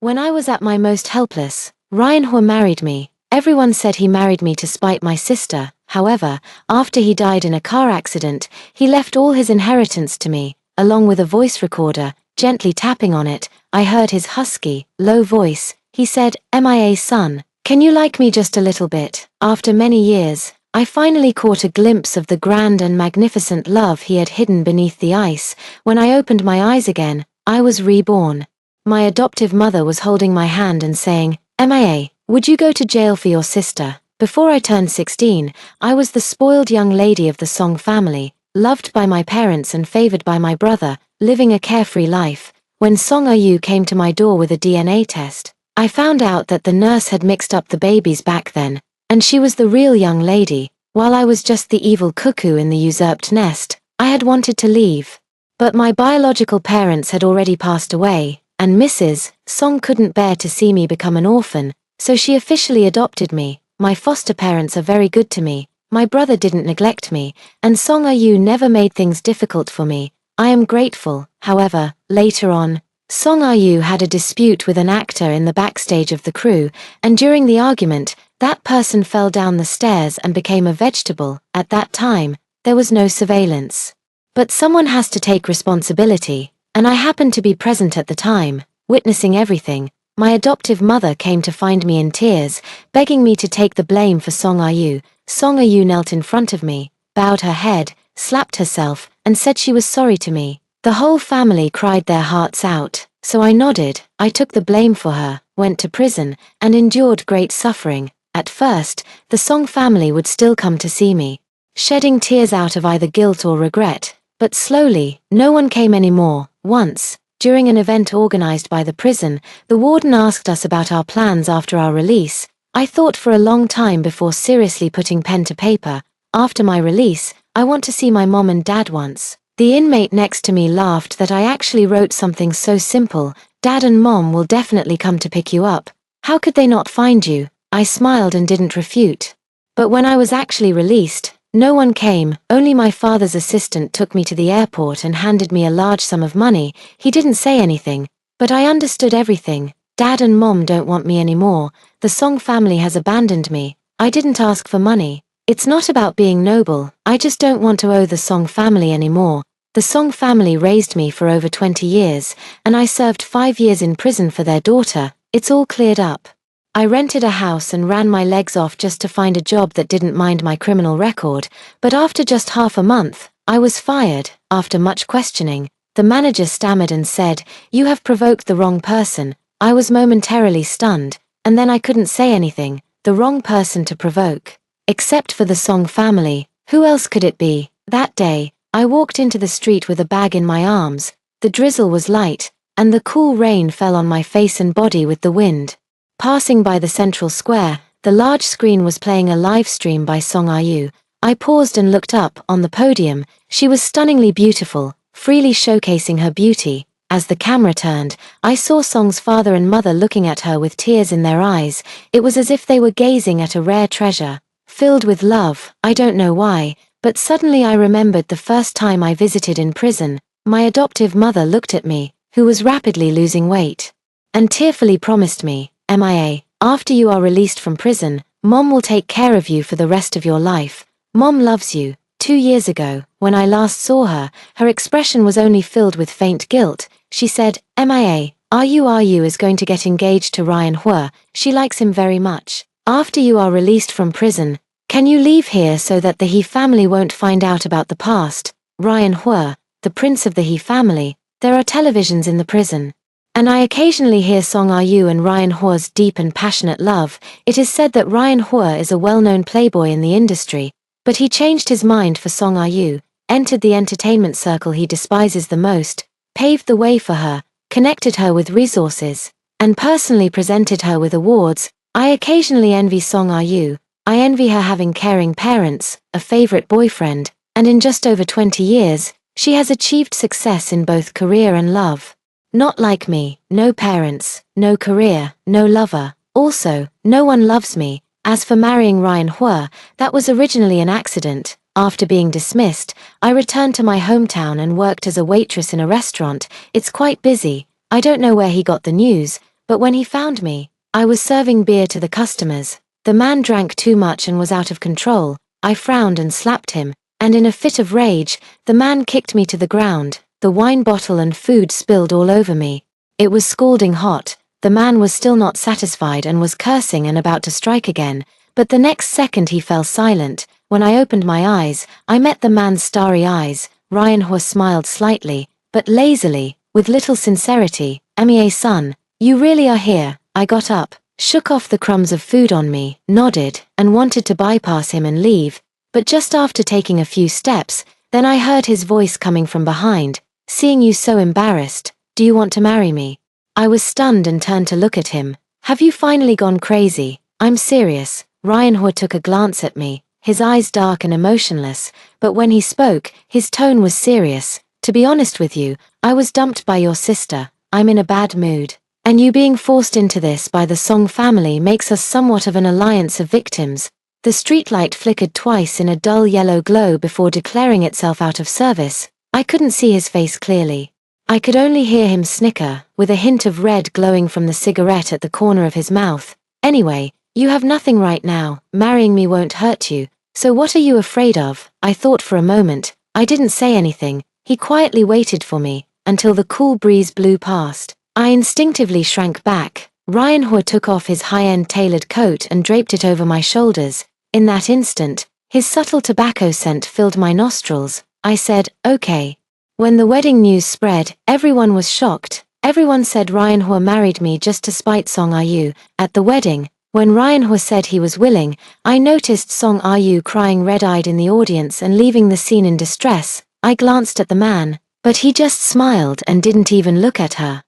When I was at my most helpless, Ryan Hua married me. Everyone said he married me to spite my sister. However, after he died in a car accident, he left all his inheritance to me, along with a voice recorder. Gently tapping on it, I heard his husky, low voice. He said, "MIA son, can you like me just a little bit?" After many years, I finally caught a glimpse of the grand and magnificent love he had hidden beneath the ice. When I opened my eyes again, I was reborn. My adoptive mother was holding my hand and saying, "MIA, would you go to jail for your sister?" Before I turned 16, I was the spoiled young lady of the Song family, loved by my parents and favored by my brother, living a carefree life. When Song Yu came to my door with a DNA test, I found out that the nurse had mixed up the babies back then, and she was the real young lady, while I was just the evil cuckoo in the usurped nest. I had wanted to leave, but my biological parents had already passed away, and Mrs. Song couldn't bear to see me become an orphan, so she officially adopted me. My foster parents are very good to me, my brother didn't neglect me, and Song Yu never made things difficult for me. I am grateful. However, later on, Song Yu had a dispute with an actor in the backstage of the crew, and during the argument, that person fell down the stairs and became a vegetable. At that time, there was no surveillance. But someone has to take responsibility, and I happened to be present at the time, witnessing everything. My adoptive mother came to find me in tears, begging me to take the blame for Song Yu. Song Yu knelt in front of me, bowed her head, slapped herself, and said she was sorry to me. The whole family cried their hearts out, so I nodded. I took the blame for her, went to prison, and endured great suffering. At first, the Song family would still come to see me, shedding tears out of either guilt or regret, but slowly, no one came anymore. Once, during an event organized by the prison, the warden asked us about our plans after our release. I thought for a long time before seriously putting pen to paper. After my release, I want to see my mom and dad once. The inmate next to me laughed that I actually wrote something so simple. Dad and mom will definitely come to pick you up. How could they not find you? I smiled and didn't refute. But when I was actually released, no one came. Only my father's assistant took me to the airport and handed me a large sum of money. He didn't say anything, but I understood everything. Dad and mom don't want me anymore. The Song family has abandoned me. I didn't ask for money. It's not about being noble. I just don't want to owe the Song family anymore. The Song family raised me for over 20 years, and I served 5 years in prison for their daughter. It's all cleared up. I rented a house and ran my legs off just to find a job that didn't mind my criminal record, but after just half a month, I was fired. After much questioning, the manager stammered and said, "You have provoked the wrong person." I was momentarily stunned, and then I couldn't say anything. The wrong person to provoke. Except for the Song family, who else could it be? That day, I walked into the street with a bag in my arms. The drizzle was light, and the cool rain fell on my face and body with the wind. Passing by the central square, the large screen was playing a live stream by Song Yu. I paused and looked up. On the podium, she was stunningly beautiful, freely showcasing her beauty. As the camera turned, I saw Song's father and mother looking at her with tears in their eyes. It was as if they were gazing at a rare treasure, filled with love. I don't know why, but suddenly I remembered the first time I visited in prison. My adoptive mother looked at me, who was rapidly losing weight, and tearfully promised me, "MIA, after you are released from prison, Mom will take care of you for the rest of your life. Mom loves you." 2 years ago, when I last saw her, her expression was only filled with faint guilt. She said, "MIA, RU is going to get engaged to Ryan Hua. She likes him very much. After you are released from prison, can you leave here so that the He family won't find out about the past?" Ryan Hua, the prince of the He family. There are televisions in the prison, and I occasionally hear Song Yu and Ryan Hua's deep and passionate love. It is said that Ryan Hua is a well-known playboy in the industry, but he changed his mind for Song Yu, entered the entertainment circle he despises the most, paved the way for her, connected her with resources, and personally presented her with awards. I occasionally envy Song Yu. I envy her having caring parents, a favorite boyfriend, and in just over 20 years, she has achieved success in both career and love. Not like me, no parents, no career, no lover. Also, no one loves me. As for marrying Ryan Hua, that was originally an accident. After being dismissed, I returned to my hometown and worked as a waitress in a restaurant. It's quite busy. I don't know where he got the news, but when he found me, I was serving beer to the customers. The man drank too much and was out of control. I frowned and slapped him, and in a fit of rage, the man kicked me to the ground. The wine bottle and food spilled all over me. It was scalding hot. The man was still not satisfied and was cursing and about to strike again, but the next second he fell silent. When I opened my eyes, I met the man's starry eyes. Ryan Hua smiled slightly, but lazily, with little sincerity. "Son, you really are here." I got up, shook off the crumbs of food on me, nodded, and wanted to bypass him and leave, but just after taking a few steps, then I heard his voice coming from behind. "Seeing you so embarrassed, do you want to marry me?" I was stunned and turned to look at him. "Have you finally gone crazy?" "I'm serious." Ryan Hua took a glance at me, his eyes dark and emotionless, but when he spoke, his tone was serious. "To be honest with you, I was dumped by your sister. I'm in a bad mood. And you being forced into this by the Song family makes us somewhat of an alliance of victims." The streetlight flickered twice in a dull yellow glow before declaring itself out of service. I couldn't see his face clearly. I could only hear him snicker, with a hint of red glowing from the cigarette at the corner of his mouth. "Anyway, you have nothing right now. Marrying me won't hurt you. So what are you afraid of?" I thought for a moment. I didn't say anything. He quietly waited for me, until the cool breeze blew past. I instinctively shrank back. Ryan Hua took off his high-end tailored coat and draped it over my shoulders. In that instant, his subtle tobacco scent filled my nostrils. I said, "Okay." When the wedding news spread, everyone was shocked. Everyone said Ryan Hua married me just to spite Song Yu. At the wedding, when Ryan Hua said he was willing, I noticed Song Yu crying red-eyed in the audience and leaving the scene in distress. I glanced at the man, but he just smiled and didn't even look at her.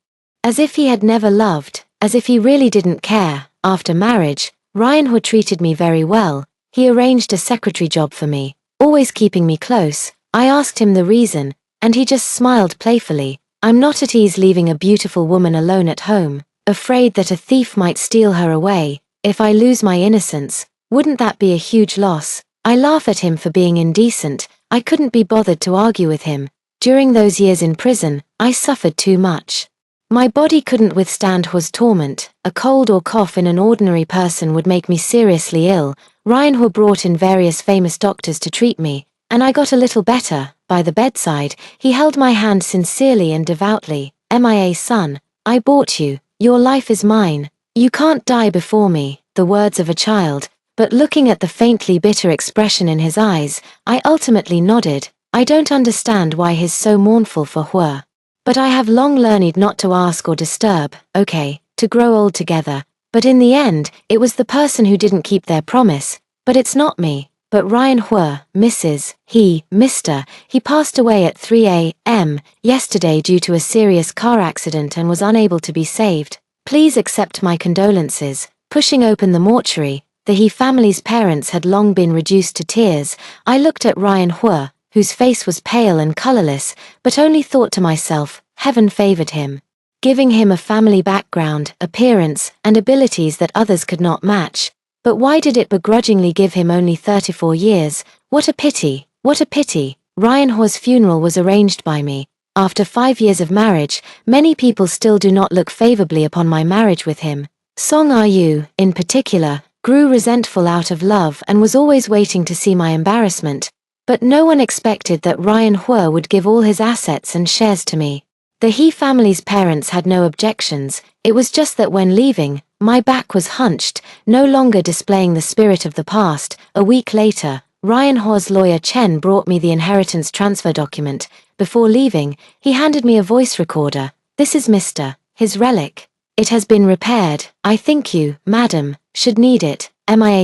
As if he had never loved, as if he really didn't care. After marriage, Ryan Hua treated me very well. He arranged a secretary job for me, always keeping me close. I asked him the reason, and he just smiled playfully. "I'm not at ease leaving a beautiful woman alone at home, afraid that a thief might steal her away. If I lose my innocence, wouldn't that be a huge loss?" I laugh at him for being indecent. I couldn't be bothered to argue with him. During those years in prison, I suffered too much. My body couldn't withstand Hua's torment. A cold or cough in an ordinary person would make me seriously ill. Ryan Hua brought in various famous doctors to treat me, and I got a little better. By the bedside, he held my hand sincerely and devoutly. "Son, I bought you. Your life is mine. You can't die before me," the words of a child, but looking at the faintly bitter expression in his eyes, I ultimately nodded. I don't understand why he's so mournful for Hua. But I have long learned not to ask or disturb, okay, to grow old together. But in the end, it was the person who didn't keep their promise. But it's not me. But Ryan Hua, Mr. He passed away at 3 a.m. yesterday due to a serious car accident and was unable to be saved. Please accept my condolences. Pushing open the mortuary, the He family's parents had long been reduced to tears. I looked at Ryan Hua, whose face was pale and colorless, but only thought to myself, heaven favored him, giving him a family background, appearance, and abilities that others could not match. But why did it begrudgingly give him only 34 years? What a pity, what a pity. Ryan Hua's funeral was arranged by me. After 5 years of marriage, many people still do not look favorably upon my marriage with him. Song Yu, in particular, grew resentful out of love and was always waiting to see my embarrassment. But no one expected that Ryan Hua would give all his assets and shares to me. The He family's parents had no objections. It was just that when leaving, my back was hunched, no longer displaying the spirit of the past. A week later, Ryan Hua's lawyer Chen brought me the inheritance transfer document. Before leaving, he handed me a voice recorder. "This is Mr. his relic. It has been repaired. I think you, madam, should need it.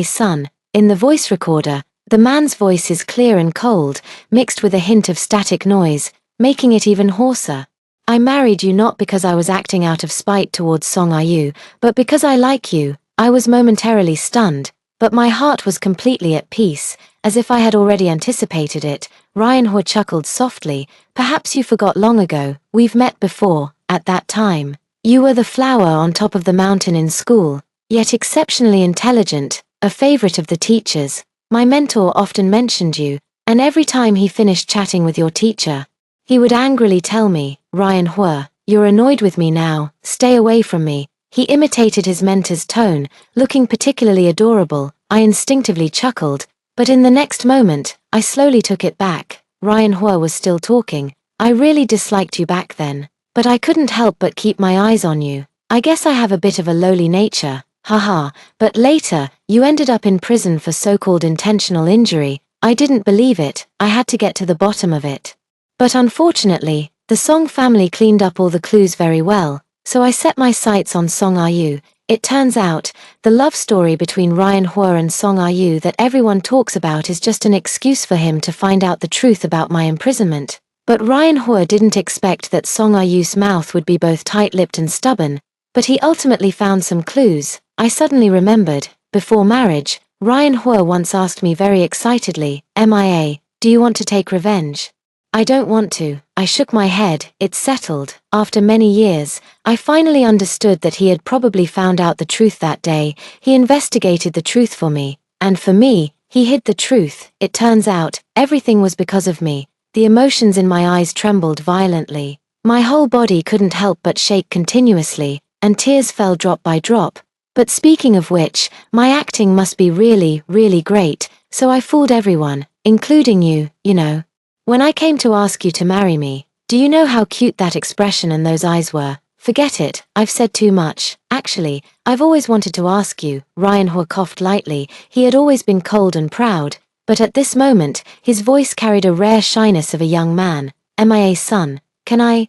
Son." In the voice recorder, the man's voice is clear and cold, mixed with a hint of static noise, making it even hoarser. "I married you not because I was acting out of spite towards Song Yu, but because I like you." I was momentarily stunned, but my heart was completely at peace, as if I had already anticipated it. Ryan Hua chuckled softly. "Perhaps you forgot long ago, we've met before. At that time, you were the flower on top of the mountain in school, yet exceptionally intelligent, a favorite of the teachers. My mentor often mentioned you, and every time he finished chatting with your teacher, he would angrily tell me, 'Ryan Hua, you're annoyed with me now, stay away from me.' He imitated his mentor's tone, looking particularly adorable. I instinctively chuckled, but in the next moment, I slowly took it back. Ryan Hua was still talking. I really disliked you back then, but I couldn't help but keep my eyes on you. I guess I have a bit of a lowly nature, haha, but later, you ended up in prison for so-called intentional injury. I didn't believe it, I had to get to the bottom of it. But unfortunately, the Song family cleaned up all the clues very well, so I set my sights on Song Ayu. It turns out, the love story between Ryan Hua and Song Ayu that everyone talks about is just an excuse for him to find out the truth about my imprisonment. But Ryan Hua didn't expect that Song Ayu's mouth would be both tight-lipped and stubborn, but he ultimately found some clues. I suddenly remembered, before marriage, Ryan Hua once asked me very excitedly, "MIA, do you want to take revenge?" "I don't want to," I shook my head. It's settled. After many years, I finally understood that he had probably found out the truth that day. He investigated the truth for me, and for me, he hid the truth. It turns out, everything was because of me. The emotions in my eyes trembled violently. My whole body couldn't help but shake continuously, and tears fell drop by drop. But speaking of which, my acting must be really, really great, so I fooled everyone, including you, you know. When I came to ask you to marry me, do you know how cute that expression and those eyes were? Forget it, I've said too much. Actually, I've always wanted to ask you. Ryan Hua coughed lightly. He had always been cold and proud, but at this moment, his voice carried a rare shyness of a young man. "MIA son, can I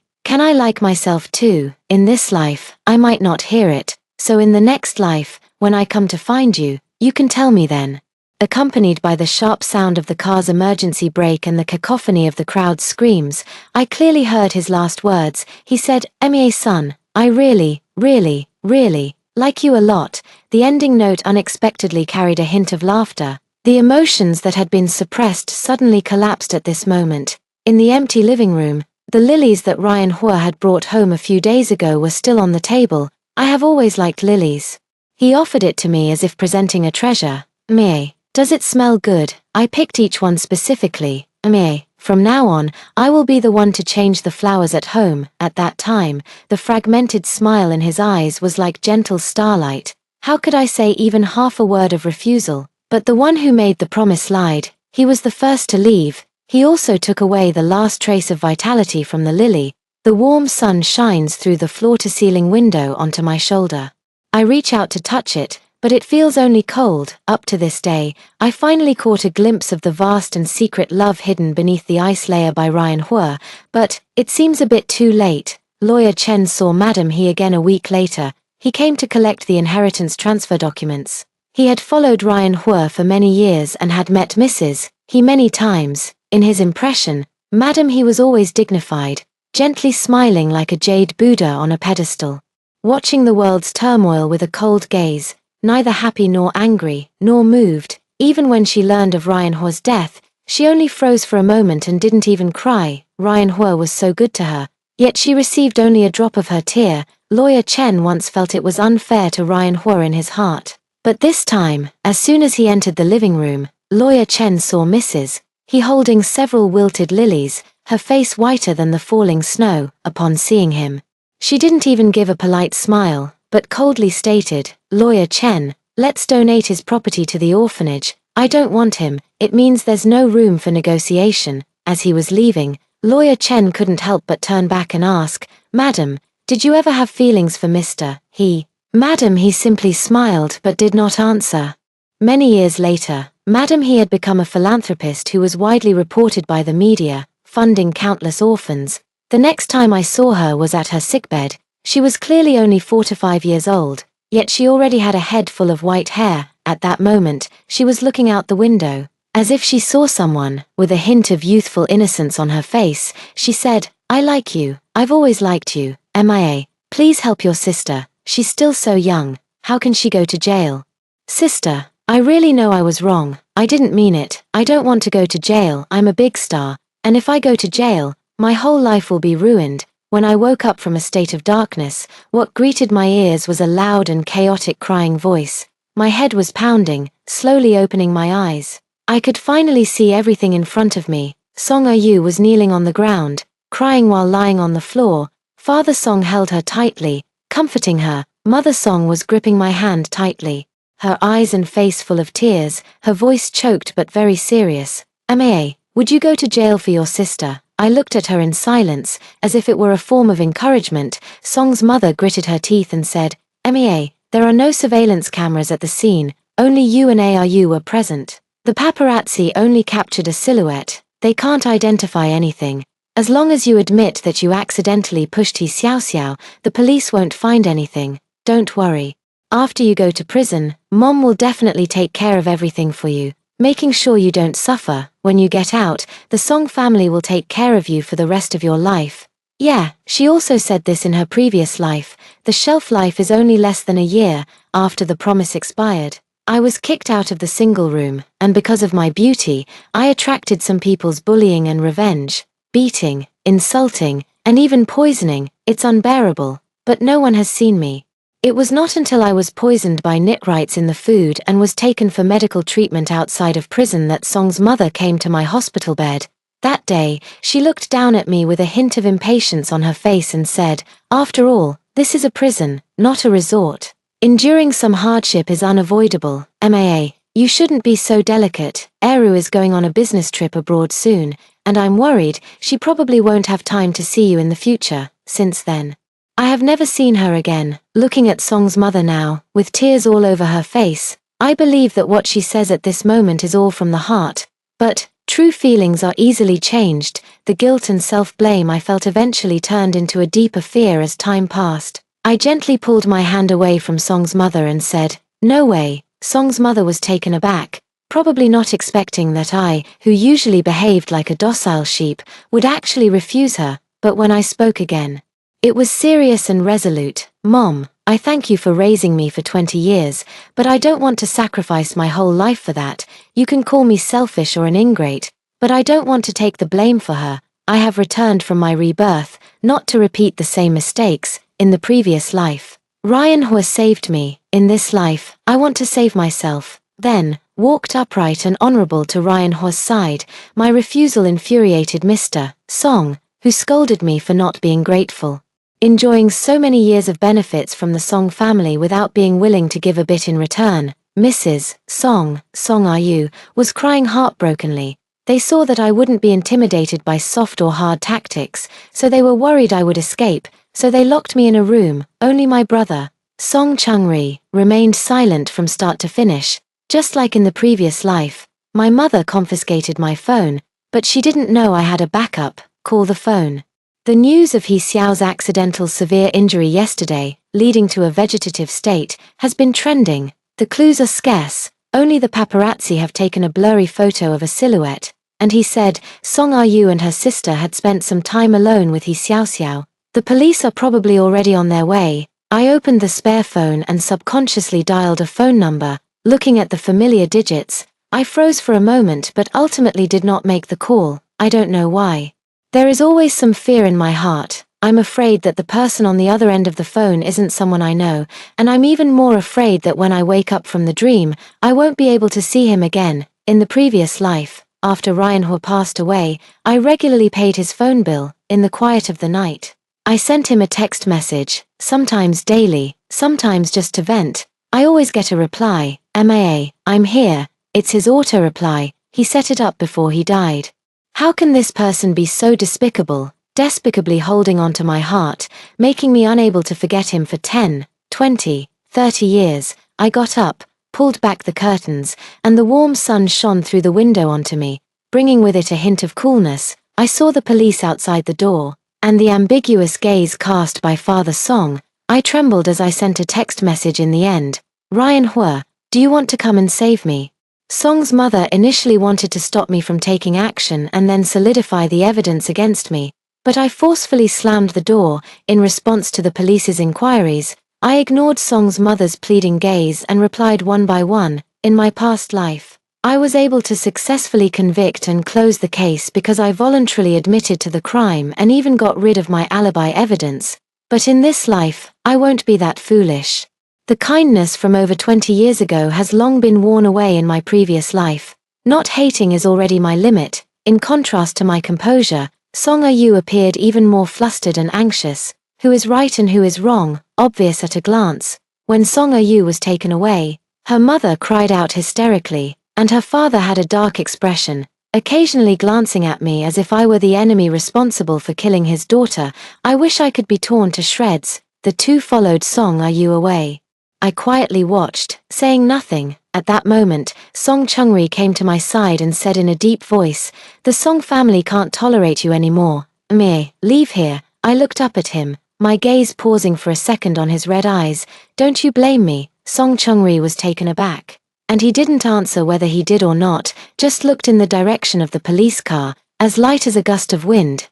like myself too? In this life, I might not hear it, so in the next life, when I come to find you, you can tell me then." Accompanied by the sharp sound of the car's emergency brake and the cacophony of the crowd's screams, I clearly heard his last words. He said, "MIA son, I really, really, really like you a lot." The ending note unexpectedly carried a hint of laughter. The emotions that had been suppressed suddenly collapsed at this moment. In the empty living room, the lilies that Ryan Hua had brought home a few days ago were still on the table. I have always liked lilies. He offered it to me as if presenting a treasure. "Mie, does it smell good?" I picked each one specifically. "Mie, from now on, I will be the one to change the flowers at home." At that time, the fragmented smile in his eyes was like gentle starlight. How could I say even half a word of refusal? But the one who made the promise lied. He was the first to leave. He also took away the last trace of vitality from the lily. The warm sun shines through the floor-to-ceiling window onto my shoulder. I reach out to touch it, but it feels only cold. Up to this day, I finally caught a glimpse of the vast and secret love hidden beneath the ice layer by Ryan Hua, but it seems a bit too late. Lawyer Chen saw Madam He again a week later. He came to collect the inheritance transfer documents. He had followed Ryan Hua for many years and had met Mrs. He many times. In his impression, Madam He was always dignified, gently smiling like a jade Buddha on a pedestal, watching the world's turmoil with a cold gaze, neither happy nor angry, nor moved. Even when she learned of Ryan Hua's death, she only froze for a moment and didn't even cry. Ryan Hua was so good to her, yet she received only a drop of her tear. Lawyer Chen once felt it was unfair to Ryan Hua in his heart. But this time, as soon as he entered the living room, Lawyer Chen saw Mrs. He holding several wilted lilies, her face whiter than the falling snow. Upon seeing him, she didn't even give a polite smile, but coldly stated, "Lawyer Chen, let's donate his property to the orphanage. I don't want him, it means there's no room for negotiation." As he was leaving, Lawyer Chen couldn't help but turn back and ask, "Madam, did you ever have feelings for Mr. He?" Madam He simply smiled but did not answer. Many years later, Madam He had become a philanthropist who was widely reported by the media, funding countless orphans. The next time I saw her was at her sickbed. She was clearly only 4 to 5 years old, yet she already had a head full of white hair. At that moment, she was looking out the window. As if she saw someone, with a hint of youthful innocence on her face, she said, "I like you. I've always liked you. MIA, please help your sister. She's still so young. How can she go to jail?" "Sister, I really know I was wrong. I didn't mean it. I don't want to go to jail. I'm a big star, and if I go to jail, my whole life will be ruined." When I woke up from a state of darkness, what greeted my ears was a loud and chaotic crying voice. My head was pounding, slowly opening my eyes. I could finally see everything in front of me. Song Yu was kneeling on the ground, crying while lying on the floor. Father Song held her tightly, comforting her. Mother Song was gripping my hand tightly, her eyes and face full of tears, her voice choked but very serious. "Ma, would you go to jail for your sister?" I looked at her in silence, as if it were a form of encouragement. Song's mother gritted her teeth and said, "Ma, there are no surveillance cameras at the scene, only you and ARU were present. The paparazzi only captured a silhouette, they can't identify anything. As long as you admit that you accidentally pushed He Xiaoxiao, the police won't find anything. Don't worry. After you go to prison, Mom will definitely take care of everything for you, making sure you don't suffer. When you get out, the Song family will take care of you for the rest of your life." Yeah, she also said this in her previous life. The shelf life is only less than a year after the promise expired. I was kicked out of the single room, and because of my beauty, I attracted some people's bullying and revenge. Beating, insulting, and even poisoning. It's unbearable, but no one has seen me. It was not until I was poisoned by nitrites in the food and was taken for medical treatment outside of prison that Song's mother came to my hospital bed. That day, she looked down at me with a hint of impatience on her face and said, "After all, this is a prison, not a resort. Enduring some hardship is unavoidable. Ma, you shouldn't be so delicate. Eru is going on a business trip abroad soon, and I'm worried she probably won't have time to see you in the future." Since then, I have never seen her again. Looking at Song's mother now, with tears all over her face, I believe that what she says at this moment is all from the heart. But true feelings are easily changed. The guilt and self-blame I felt eventually turned into a deeper fear as time passed. I gently pulled my hand away from Song's mother and said, "No way." Song's mother was taken aback, probably not expecting that I, who usually behaved like a docile sheep, would actually refuse her. But when I spoke again, it was serious and resolute. "Mom, I thank you for raising me for 20 years, but I don't want to sacrifice my whole life for that. You can call me selfish or an ingrate, but I don't want to take the blame for her. I have returned from my rebirth, not to repeat the same mistakes in the previous life. Ryan Hua saved me. In this life, I want to save myself." Then, walked upright and honorable to Ryan Hua's side. My refusal infuriated Mr. Song, who scolded me for not being grateful. Enjoying so many years of benefits from the Song family without being willing to give a bit in return, Mrs. Song, Song Ru, was crying heartbrokenly. They saw that I wouldn't be intimidated by soft or hard tactics, so they were worried I would escape, so they locked me in a room. Only my brother, Song Changri, remained silent from start to finish. Just like in the previous life, my mother confiscated my phone, but she didn't know I had a backup. Call the phone. The news of He Xiao's accidental severe injury yesterday, leading to a vegetative state, has been trending. The clues are scarce, only the paparazzi have taken a blurry photo of a silhouette, and he said Song Ru and her sister had spent some time alone with He Xiaoxiao. The police are probably already on their way. I opened the spare phone and subconsciously dialed a phone number. Looking at the familiar digits, I froze for a moment but ultimately did not make the call. I don't know why. There is always some fear in my heart. I'm afraid that the person on the other end of the phone isn't someone I know, and I'm even more afraid that when I wake up from the dream, I won't be able to see him again. In the previous life, after Ryan Hua passed away, I regularly paid his phone bill. In the quiet of the night, I sent him a text message, sometimes daily, sometimes just to vent. I always get a reply, "Ma, I'm here." It's his auto-reply. He set it up before he died. How can this person be so despicable, despicably holding on to my heart, making me unable to forget him for 10, 20, 30 years? I got up, pulled back the curtains, and the warm sun shone through the window onto me, bringing with it a hint of coolness. I saw the police outside the door, and the ambiguous gaze cast by Father Song. I trembled as I sent a text message in the end. "Ryan Hua, do you want to come and save me?" Song's mother initially wanted to stop me from taking action and then solidify the evidence against me, but I forcefully slammed the door. In response to the police's inquiries, I ignored Song's mother's pleading gaze and replied one by one. In my past life, I was able to successfully convict and close the case because I voluntarily admitted to the crime and even got rid of my alibi evidence. But in this life, I won't be that foolish. The kindness from over 20 years ago has long been worn away in my previous life. Not hating is already my limit. In contrast to my composure, Song Ru appeared even more flustered and anxious. Who is right and who is wrong? obvious at a glance. When Song Yu was taken away, her mother cried out hysterically, and her father had a dark expression, occasionally glancing at me as if I were the enemy responsible for killing his daughter. I wish I could be torn to shreds. The two followed Song Yu away. I quietly watched, saying nothing. At that moment, Song Chungri came to my side and said in a deep voice, "The Song family can't tolerate you anymore. Leave here." I looked up at him, my gaze pausing for a second on his red eyes. "Don't you blame me?" Song Chungri was taken aback. And he didn't answer whether he did or not, just looked in the direction of the police car, as light as a gust of wind.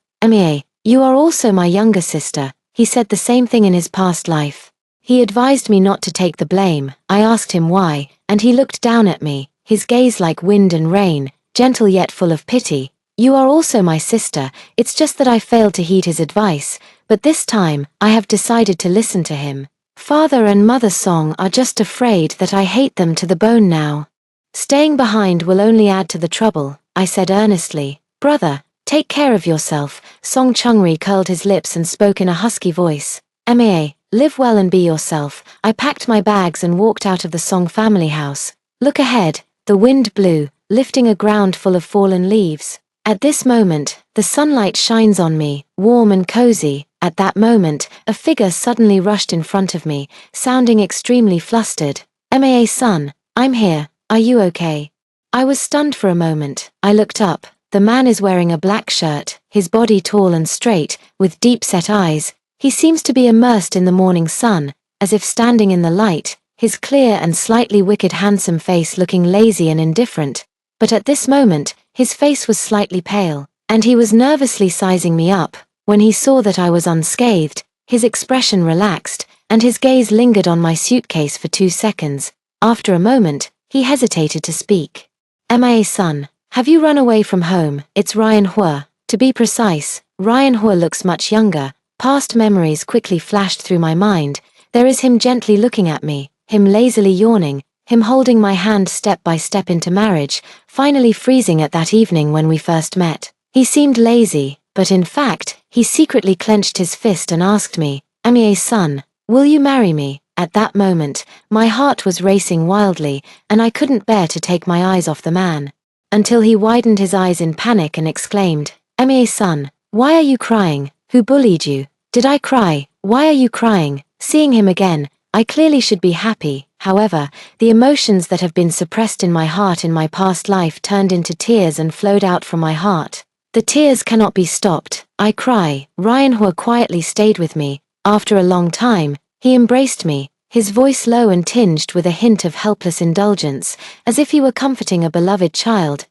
You are also my younger sister." He said the same thing in his past life. He advised me not to take the blame. I asked him why, and he looked down at me, his gaze like wind and rain, gentle yet full of pity. "You are also my sister, it's just that I failed to heed his advice, but this time, I have decided to listen to him. Father and Mother Song are just afraid that I hate them to the bone now. Staying behind will only add to the trouble," I said earnestly. "Brother, take care of yourself." Song Chungri curled his lips and spoke in a husky voice. Live well and be yourself." I packed my bags and walked out of the Song family house. Look ahead, the wind blew, lifting a ground full of fallen leaves. At this moment, the sunlight shines on me, warm and cozy. At that moment, a figure suddenly rushed in front of me, sounding extremely flustered. "Son, I'm here, are you okay?" I was stunned for a moment. I looked up. The man is wearing a black shirt, his body tall and straight, with deep-set eyes. He seems to be immersed in the morning sun, as if standing in the light, his clear and slightly wicked handsome face looking lazy and indifferent. But at this moment, his face was slightly pale, and he was nervously sizing me up. When he saw that I was unscathed, his expression relaxed, and his gaze lingered on my suitcase for 2 seconds. After a moment, he hesitated to speak. Son, have you run away from home?" "It's Ryan Hua. To be precise, Ryan Hua looks much younger." Past memories quickly flashed through my mind. There is him gently looking at me, him lazily yawning, him holding my hand step by step into marriage, finally freezing at that evening when we first met. He seemed lazy, but in fact, he secretly clenched his fist and asked me, "Son, will you marry me?" At that moment, my heart was racing wildly, and I couldn't bear to take my eyes off the man. Until he widened his eyes in panic and exclaimed, "Son, why are you crying? Who bullied you?" "Did I cry? Why are you crying?" Seeing him again, I clearly should be happy. However, the emotions that have been suppressed in my heart in my past life turned into tears and flowed out from my heart. The tears cannot be stopped. I cry. Ryan Hua quietly stayed with me. After a long time, he embraced me, his voice low and tinged with a hint of helpless indulgence, as if he were comforting a beloved child.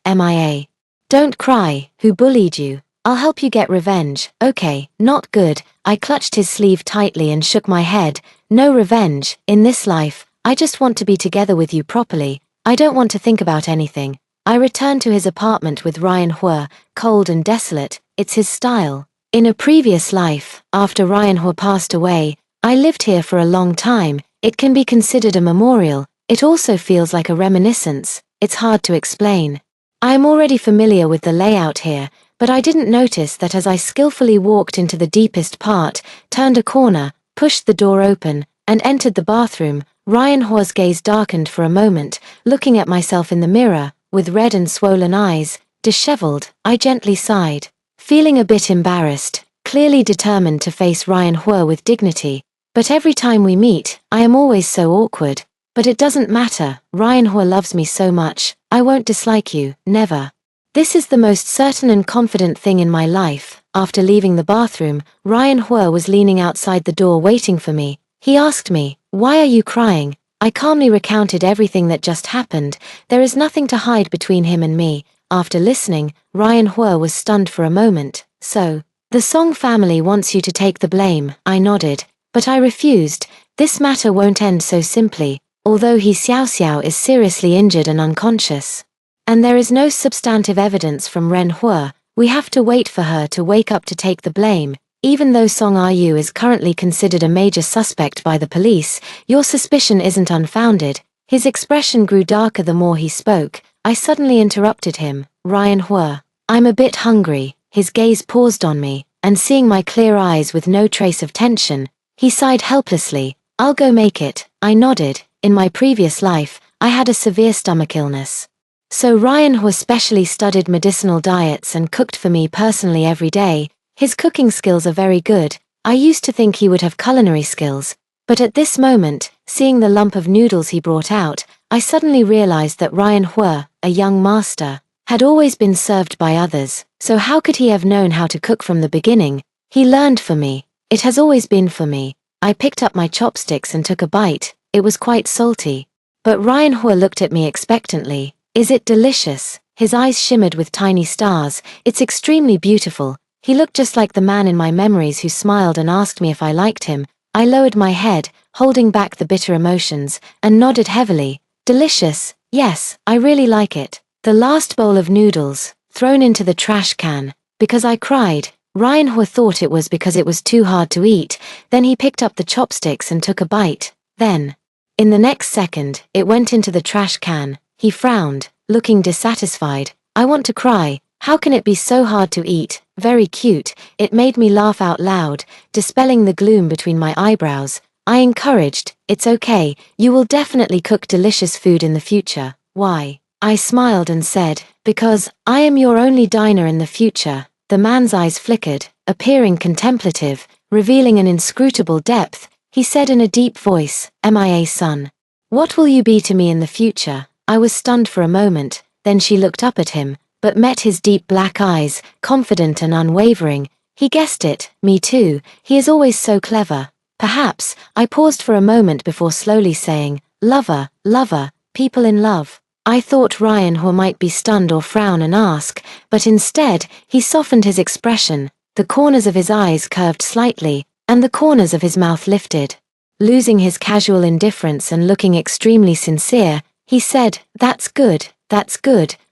"Don't cry. Who bullied you? I'll help you get revenge." "Okay, not good." I clutched his sleeve tightly and shook my head. "No revenge. In this life, I just want to be together with you properly. I don't want to think about anything." I returned to his apartment with Ryan Hua, cold and desolate. It's his style. In a previous life, after Ryan Hua passed away, I lived here for a long time. It can be considered a memorial. It also feels like a reminiscence. It's hard to explain. I am already familiar with the layout here, but I didn't notice that as I skillfully walked into the deepest part, turned a corner, pushed the door open, and entered the bathroom. Ryan Hua's gaze darkened for a moment, looking at myself in the mirror, with red and swollen eyes, disheveled. I gently sighed, feeling a bit embarrassed, clearly determined to face Ryan Hua with dignity. But every time we meet, I am always so awkward. But it doesn't matter, Ryan Hua loves me so much, I won't dislike you, never. This is the most certain and confident thing in my life. After leaving the bathroom, Ryan Hua was leaning outside the door waiting for me. He asked me, "Why are you crying?" I calmly recounted everything that just happened. There is nothing to hide between him and me. After listening, Ryan Hua was stunned for a moment. "So, the Song family wants you to take the blame." I nodded, but I refused. This matter won't end so simply, although He Xiao is seriously injured and unconscious. And there is no substantive evidence from Ren Hua. We have to wait for her to wake up to take the blame. Even though Song Yu is currently considered a major suspect by the police, your suspicion isn't unfounded. His expression grew darker the more he spoke. I suddenly interrupted him. "Ryan Hua, I'm a bit hungry." His gaze paused on me, and seeing my clear eyes with no trace of tension, He sighed helplessly. I'll go make it. I nodded. In my previous life, I had a severe stomach illness. So Ryan, who especially studied medicinal diets and cooked for me personally every day, his cooking skills are very good. I used to think he would have culinary skills, but at this moment, seeing the lump of noodles he brought out, I suddenly realized that Ryan Hua, a young master, had always been served by others, so how could he have known how to cook from the beginning? He learned for me. It has always been for me. I picked up my chopsticks and took a bite. It was quite salty. But Ryan Hua looked at me expectantly. Is it delicious? His eyes shimmered with tiny stars. It's extremely beautiful. He looked just like the man in my memories who smiled and asked me if I liked him. I lowered my head, holding back the bitter emotions, and nodded heavily. Delicious, yes, I really like it. The last bowl of noodles, thrown into the trash can. Because I cried. Ryan Hua thought it was because it was too hard to eat. Then he picked up the chopsticks and took a bite. Then, in the next second, it went into the trash can. He frowned, looking dissatisfied. I want to cry. How can it be so hard to eat? Very cute. It made me laugh out loud, dispelling the gloom between my eyebrows. I encouraged, it's okay, you will definitely cook delicious food in the future. Why? I smiled and said, because I am your only diner in the future. The man's eyes flickered, appearing contemplative, revealing an inscrutable depth. He said in a deep voice, MIA son. What will you be to me in the future? I was stunned for a moment, then she looked up at him, but met his deep black eyes, confident and unwavering. He guessed it, me too, he is always so clever. Perhaps, I paused for a moment before slowly saying, lover, lover, people in love. I thought Ryan Hua might be stunned or frown and ask, but instead, he softened his expression. The corners of his eyes curved slightly, and the corners of his mouth lifted. Losing his casual indifference and looking extremely sincere, he said, that's good,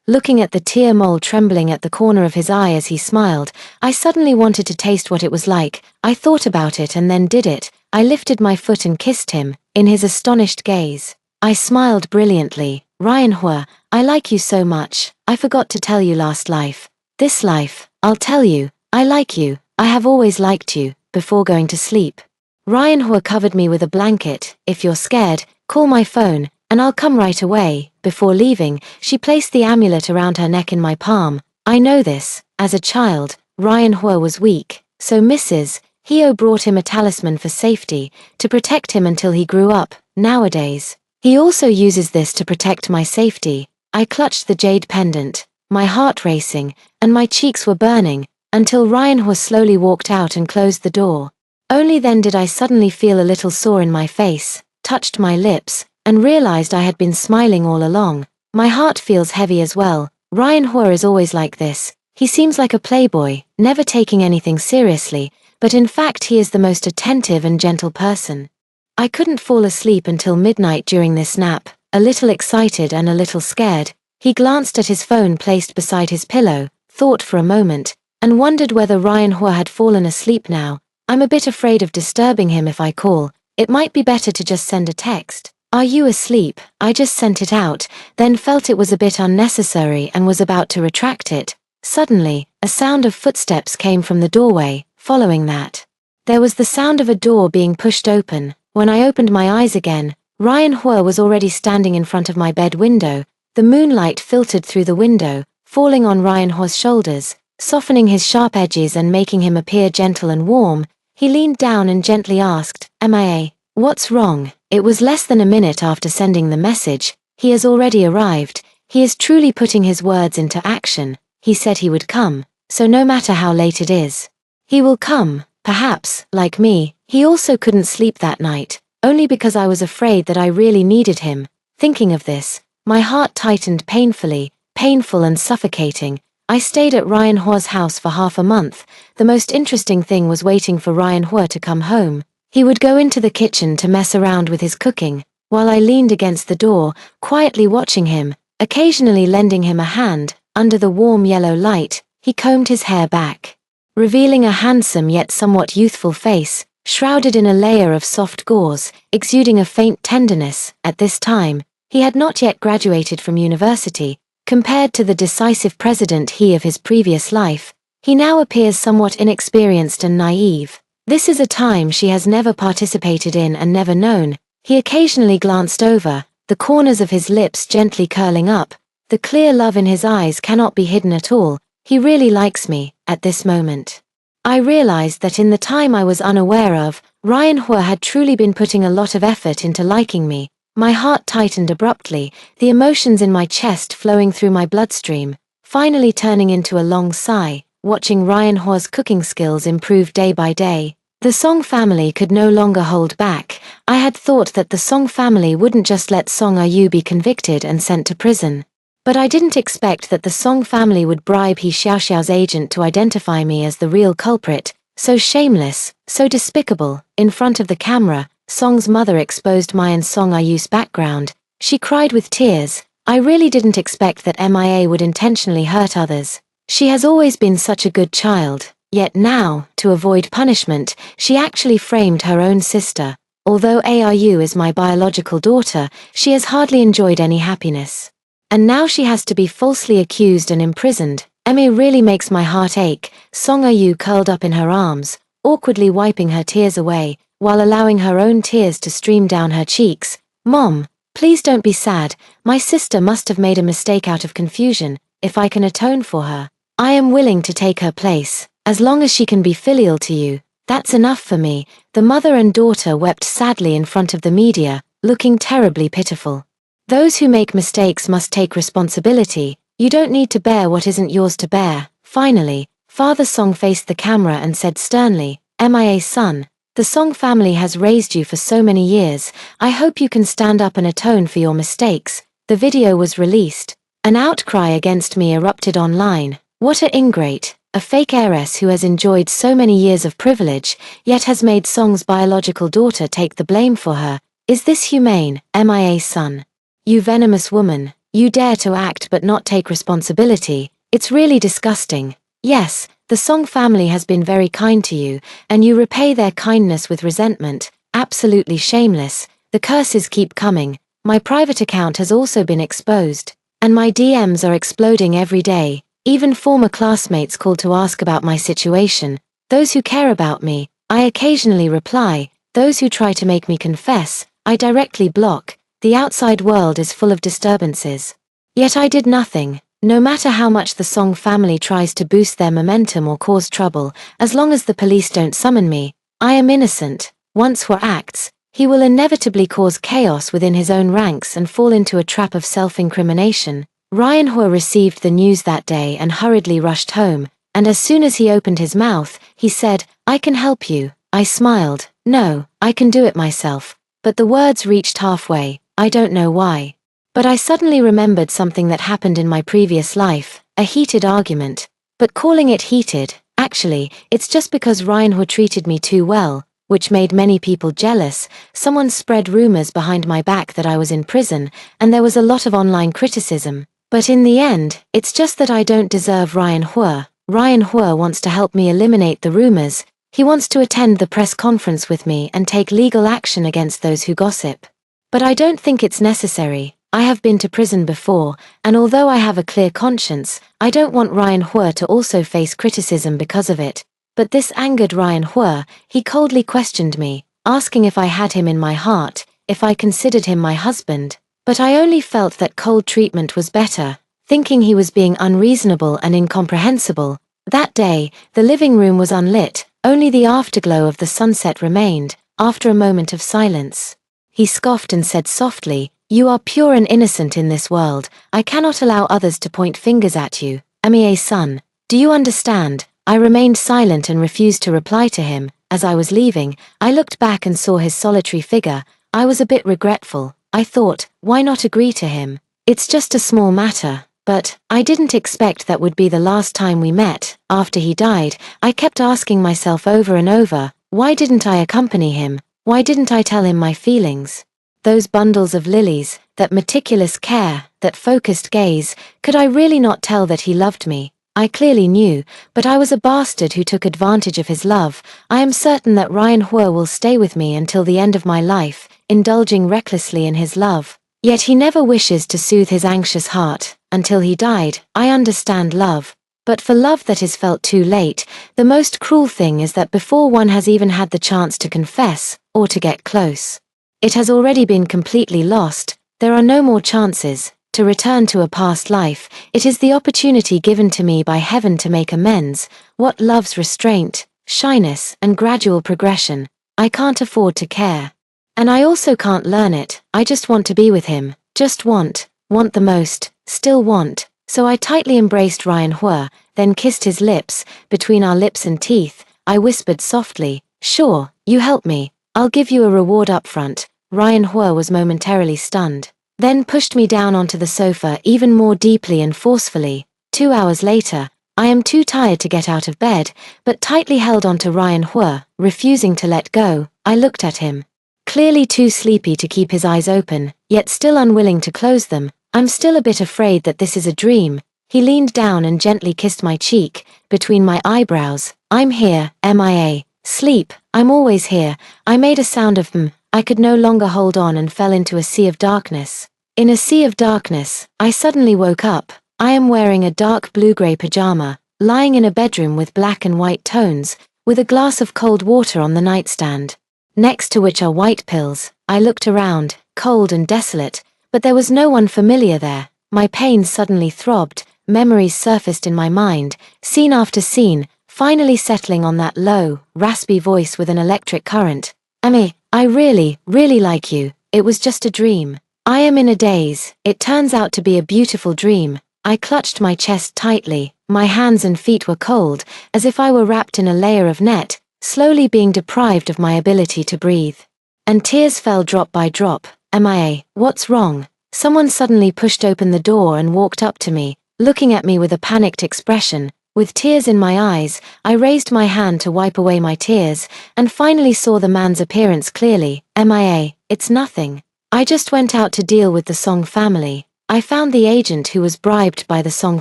looking at the tear mole trembling at the corner of his eye as he smiled. I suddenly wanted to taste what it was like. I thought about it and then did it. I lifted my foot and kissed him, in his astonished gaze. I smiled brilliantly. Ryan Hua, I like you so much. I forgot to tell you last life. This life, I'll tell you, I like you. I have always liked you, before going to sleep. Ryan Hua covered me with a blanket. If you're scared, call my phone, and I'll come right away. Before leaving, she placed the amulet around her neck in my palm. I know this. As a child, Ryan Hua was weak, so Mrs. Heo brought him a talisman for safety, to protect him until he grew up. Nowadays, he also uses this to protect my safety. I clutched the jade pendant, my heart racing, and my cheeks were burning, until Ryan Hua slowly walked out and closed the door. Only then did I suddenly feel a little sore in my face, touched my lips, and realized I had been smiling all along. My heart feels heavy as well. Ryan Hua is always like this. He seems like a playboy, never taking anything seriously, but in fact he is the most attentive and gentle person. I couldn't fall asleep until midnight during this nap, a little excited and a little scared. He glanced at his phone placed beside his pillow, thought for a moment, and wondered whether Ryan Hua had fallen asleep now. I'm a bit afraid of disturbing him if I call. It might be better to just send a text. Are you asleep? I just sent it out, then felt it was a bit unnecessary and was about to retract it. Suddenly, a sound of footsteps came from the doorway. Following that, there was the sound of a door being pushed open. When I opened my eyes again, Ryan Hua was already standing in front of my bed window. The moonlight filtered through the window, falling on Ryan Hua's shoulders, softening his sharp edges and making him appear gentle and warm. He leaned down and gently asked, MIA, what's wrong? It was less than a minute after sending the message. He has already arrived. He is truly putting his words into action. He said he would come, so no matter how late it is, he will come. Perhaps, like me, he also couldn't sleep that night, only because I was afraid that I really needed him. Thinking of this, my heart tightened painfully, painful and suffocating. I stayed at Ryan Hua's house for half a month. The most interesting thing was waiting for Ryan Hua to come home. He would go into the kitchen to mess around with his cooking, while I leaned against the door, quietly watching him, occasionally lending him a hand. Under the warm yellow light, he combed his hair back, revealing a handsome yet somewhat youthful face, shrouded in a layer of soft gauze, exuding a faint tenderness. At this time, he had not yet graduated from university. Compared to the decisive president he of his previous life, he now appears somewhat inexperienced and naive. This is a time she has never participated in and never known. He occasionally glanced over, the corners of his lips gently curling up. The clear love in his eyes cannot be hidden at all. He really likes me, at this moment. I realized that in the time I was unaware of, Ryan Hua had truly been putting a lot of effort into liking me. My heart tightened abruptly, the emotions in my chest flowing through my bloodstream, finally turning into a long sigh, watching Ryan Hua's cooking skills improve day by day. The Song family could no longer hold back. I had thought that the Song family wouldn't just let Song Yu be convicted and sent to prison. But I didn't expect that the Song family would bribe He Xiaoxiao's agent to identify me as the real culprit. So shameless, so despicable. In front of the camera, Song's mother exposed my and Song Yu's background. She cried with tears. I really didn't expect that MIA would intentionally hurt others. She has always been such a good child. Yet now, to avoid punishment, she actually framed her own sister. Although ARU is my biological daughter, she has hardly enjoyed any happiness. And now she has to be falsely accused and imprisoned. Emmy really makes my heart ache. Song Yu curled up in her arms, awkwardly wiping her tears away, while allowing her own tears to stream down her cheeks. Mom, please don't be sad. My sister must have made a mistake out of confusion. If I can atone for her, I am willing to take her place. As long as she can be filial to you, that's enough for me. The mother and daughter wept sadly in front of the media, looking terribly pitiful. Those who make mistakes must take responsibility. You don't need to bear what isn't yours to bear. Finally, Father Song faced the camera and said sternly, MIA's son, the Song family has raised you for so many years. I hope you can stand up and atone for your mistakes. The video was released. An outcry against me erupted online. What an ingrate. A fake heiress who has enjoyed so many years of privilege, yet has made Song's biological daughter take the blame for her. Is this humane, MIA's son? You venomous woman, you dare to act but not take responsibility. It's really disgusting. Yes, the Song family has been very kind to you, and you repay their kindness with resentment. Absolutely shameless. The curses keep coming. My private account has also been exposed, and my DMs are exploding every day. Even former classmates call to ask about my situation. Those who care about me, I occasionally reply. Those who try to make me confess, I directly block. The outside world is full of disturbances. Yet I did nothing. No matter how much the Song family tries to boost their momentum or cause trouble, as long as the police don't summon me, I am innocent. Once Hua acts, he will inevitably cause chaos within his own ranks and fall into a trap of self-incrimination. Ryan Hua received the news that day and hurriedly rushed home, and as soon as he opened his mouth, he said, I can help you. I smiled. No, I can do it myself. But the words reached halfway. I don't know why. But I suddenly remembered something that happened in my previous life, a heated argument. But calling it heated, actually, it's just because Ryan Hua treated me too well, which made many people jealous. Someone spread rumors behind my back that I was in prison, and there was a lot of online criticism. But in the end, it's just that I don't deserve Ryan Hua. Ryan Hua wants to help me eliminate the rumors. He wants to attend the press conference with me and take legal action against those who gossip. But I don't think it's necessary. I have been to prison before, and although I have a clear conscience, I don't want Ryan Hua to also face criticism because of it. But this angered Ryan Hua. He coldly questioned me, asking if I had him in my heart, if I considered him my husband. But I only felt that cold treatment was better, thinking he was being unreasonable and incomprehensible. That day, the living room was unlit, only the afterglow of the sunset remained. After a moment of silence, he scoffed and said softly, You are pure and innocent in this world. I cannot allow others to point fingers at you. Amie's son, do you understand? I remained silent and refused to reply to him. As I was leaving, I looked back and saw his solitary figure. I was a bit regretful. I thought, why not agree to him? It's just a small matter. But I didn't expect that would be the last time we met. After he died, I kept asking myself over and over, why didn't I accompany him? Why didn't I tell him my feelings? Those bundles of lilies, that meticulous care, that focused gaze, could I really not tell that he loved me? I clearly knew, but I was a bastard who took advantage of his love. I am certain that Ryan Hua will stay with me until the end of my life, indulging recklessly in his love. Yet he never wishes to soothe his anxious heart. Until he died, I understand love. But for love that is felt too late, the most cruel thing is that before one has even had the chance to confess, or to get close, it has already been completely lost. There are no more chances to return to a past life. It is the opportunity given to me by heaven to make amends. What love's restraint, shyness, and gradual progression. I can't afford to care. And I also can't learn it. I just want to be with him. Just want the most, still want. So I tightly embraced Ryan Hua, then kissed his lips. Between our lips and teeth, I whispered softly, "Sure, you help me. I'll give you a reward up front." Ryan Hua was momentarily stunned, then pushed me down onto the sofa even more deeply and forcefully. 2 hours later, I am too tired to get out of bed, but tightly held onto Ryan Hua, refusing to let go. I looked at him, clearly too sleepy to keep his eyes open, yet still unwilling to close them. "I'm still a bit afraid that this is a dream." He leaned down and gently kissed my cheek, between my eyebrows. "I'm here, MIA. Sleep, I'm always here." I made a sound of I could no longer hold on and fell into a sea of darkness. In a sea of darkness, I suddenly woke up. I am wearing a dark blue-gray pajama, lying in a bedroom with black and white tones, with a glass of cold water on the nightstand, next to which are white pills. I looked around, cold and desolate, but there was no one familiar there. My pain suddenly throbbed, memories surfaced in my mind, scene after scene, finally settling on that low, raspy voice with an electric current. "Ami, I really, really like you. It was just a dream." I am in a daze. It turns out to be a beautiful dream. I clutched my chest tightly. My hands and feet were cold, as if I were wrapped in a layer of net, slowly being deprived of my ability to breathe. And tears fell drop by drop. "MIA, what's wrong?" Someone suddenly pushed open the door and walked up to me, looking at me with a panicked expression. With tears in my eyes, I raised my hand to wipe away my tears, and finally saw the man's appearance clearly. "MIA, it's nothing. I just went out to deal with the Song family. I found the agent who was bribed by the Song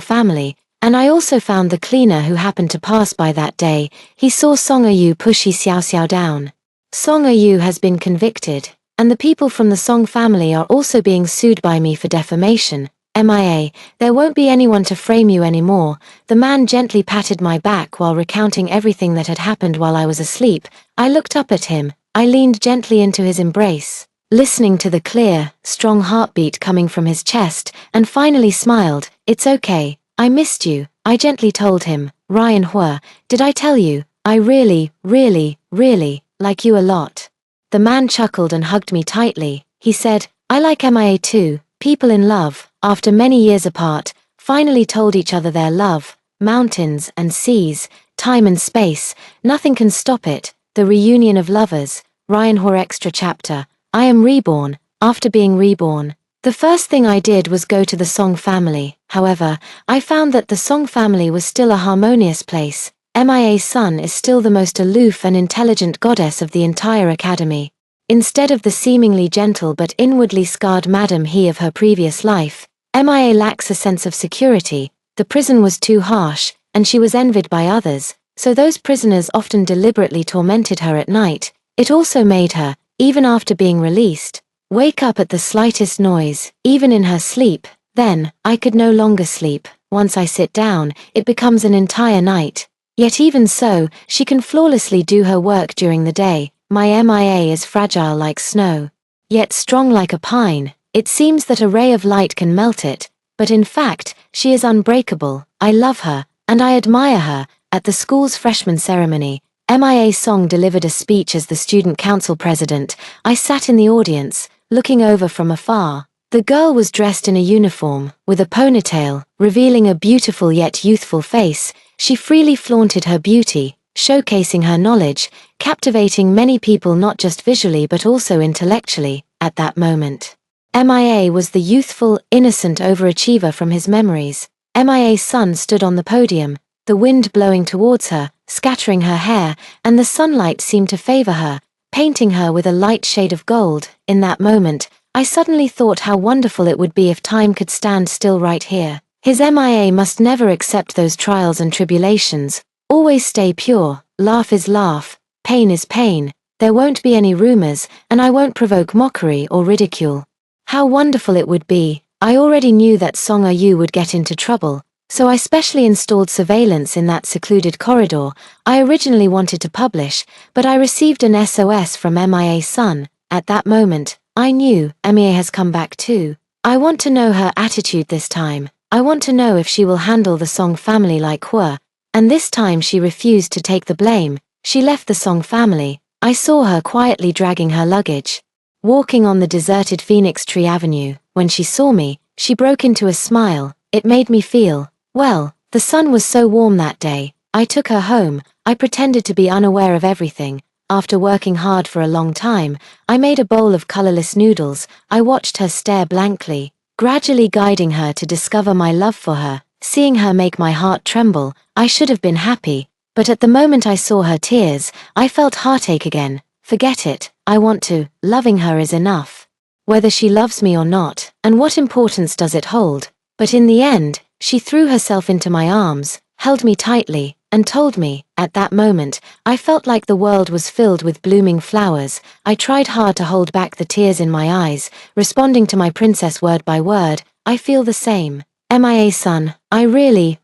family, and I also found the cleaner who happened to pass by that day. He saw Song Yu push Yi Xiao Xiao down. Song Yu has been convicted, and the people from the Song family are also being sued by me for defamation. MIA, there won't be anyone to frame you anymore." The man gently patted my back while recounting everything that had happened while I was asleep. I looked up at him. I leaned gently into his embrace, listening to the clear, strong heartbeat coming from his chest, and finally smiled. "It's okay. I missed you," I gently told him. "Ryan Hua, did I tell you? I really, really, really like you a lot." The man chuckled and hugged me tightly. He said, "I like MIA too." People in love, after many years apart, finally told each other their love. Mountains and seas, time and space, nothing can stop it. The reunion of lovers. Ryan Hua Extra Chapter. I am reborn. After being reborn, the first thing I did was go to the Song family. However, I found that the Song family was still a harmonious place. MIA's son is still the most aloof and intelligent goddess of the entire academy. Instead of the seemingly gentle but inwardly scarred Madam He of her previous life, MIA lacks a sense of security. The prison was too harsh, and she was envied by others, so those prisoners often deliberately tormented her at night. It also made her, even after being released, wake up at the slightest noise, even in her sleep. Then, I could no longer sleep. Once I sit down, it becomes an entire night. Yet even so, she can flawlessly do her work during the day. My MIA is fragile like snow, yet strong like a pine. It seems that a ray of light can melt it, but in fact, she is unbreakable. I love her, and I admire her. At the school's freshman ceremony, MIA Song delivered a speech as the student council president. I sat in the audience, looking over from afar. The girl was dressed in a uniform, with a ponytail, revealing a beautiful yet youthful face. She freely flaunted her beauty, showcasing her knowledge, captivating many people not just visually but also intellectually. At that moment, MIA was the youthful, innocent overachiever from his memories. MIA's son stood on the podium, the wind blowing towards her, scattering her hair, and the sunlight seemed to favor her, painting her with a light shade of gold. In that moment, I suddenly thought how wonderful it would be if time could stand still right here. His MIA must never accept those trials and tribulations. Always stay pure. Laugh is laugh, pain is pain. There won't be any rumors, and I won't provoke mockery or ridicule. How wonderful it would be. I already knew that Song Yu would get into trouble, So I specially installed surveillance in that secluded corridor. I originally wanted to publish, but I received an SOS from MIA Sun. At that moment, I knew MIA has come back too. I want to know her attitude this time. I want to know if she will handle the Song family like her. And this time she refused to take the blame. She left the Song family. I saw her quietly dragging her luggage. Walking on the deserted Phoenix Tree Avenue, when she saw me, she broke into a smile. It made me feel, well, the sun was so warm that day. I took her home. I pretended to be unaware of everything. After working hard for a long time, I made a bowl of colorless noodles. I watched her stare blankly, gradually guiding her to discover my love for her. Seeing her make my heart tremble, I should have been happy. But at the moment I saw her tears, I felt heartache again. Forget it, I want to. Loving her is enough. Whether she loves me or not, and what importance does it hold? But in the end, she threw herself into my arms, held me tightly, and told me. At that moment, I felt like the world was filled with blooming flowers. I tried hard to hold back the tears in my eyes, responding to my princess word by word. I feel the same. MIA Sun, I really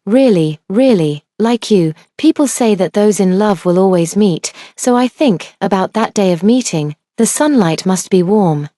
like you. People say that those in love will always meet, so I think about that day of meeting. The sunlight must be warm,